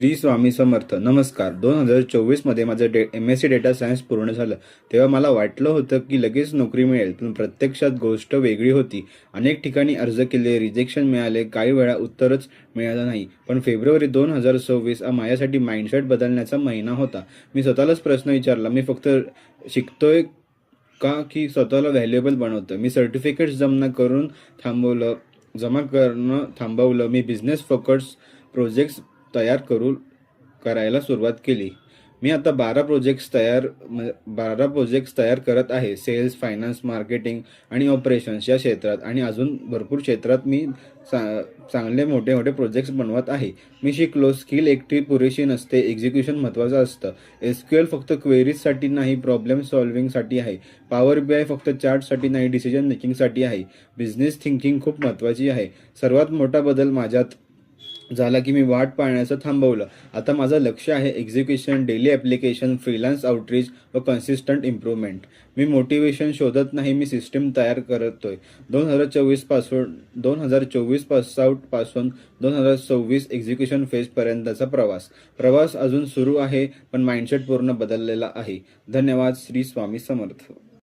श्री स्वामी समर्थ. नमस्कार. 2024 मध्ये माझं MSc डेटा सायन्स पूर्ण झालं. तेव्हा मला वाटलं होतं की लगेच नोकरी मिळेल, पण प्रत्यक्षात गोष्ट वेगळी होती. अनेक ठिकाणी अर्ज केले, रिजेक्शन मिळाले, काही वेळा उत्तरच मिळालं नाही. पण फेब्रुवारी 2026 हा माझ्यासाठी माइंडसेट बदलण्याचा महिना होता. मी स्वतःलाच प्रश्न विचारला, मी फक्त शिकतोय का की स्वतःला व्हॅल्युएबल बनवतोय? मी सर्टिफिकेट्स जमा करणं थांबवलं. मी बिझनेस फोकस प्रोजेक्ट्स करायला सुरुवात केली. मी आता 12 प्रोजेक्ट्स तयार करत आहे. सेल्स, फायनान्स, मार्केटिंग आणि ऑपरेशन्स या क्षेत्रात आणि अजून भरपूर क्षेत्रात मी चांगले मोठे मोठे प्रोजेक्ट्स बनवत आहे. मी शिकलो, स्किल एकटी पुरेशी नसते, एक्झिक्युशन महत्त्वाचं असतं. SQL फक्त क्वेरीजसाठी नाही, प्रॉब्लेम सॉल्व्हिंगसाठी आहे. पॉवर BI फक्त चार्टसाठी नाही, डिसिजन मेकिंगसाठी आहे. बिझनेस थिंकिंग खूप महत्त्वाची आहे. सर्वात मोठा बदल माझ्यात झाला की मी वाट पाहण्याचं थांबवलं. आता माझं लक्ष आहे execution, daily application, freelance outreach व कन्सिस्टंट इम्प्रूव्हमेंट. मी मोटिवेशन शोधत नाही, मी सिस्टीम तयार करतोय. 2024 पास आउट पासून 2026 एक्झिक्युशन फेजपर्यंतचा प्रवास अजून सुरू आहे, पण माइंडसेट पूर्ण बदललेला आहे. धन्यवाद. श्री स्वामी समर्थ.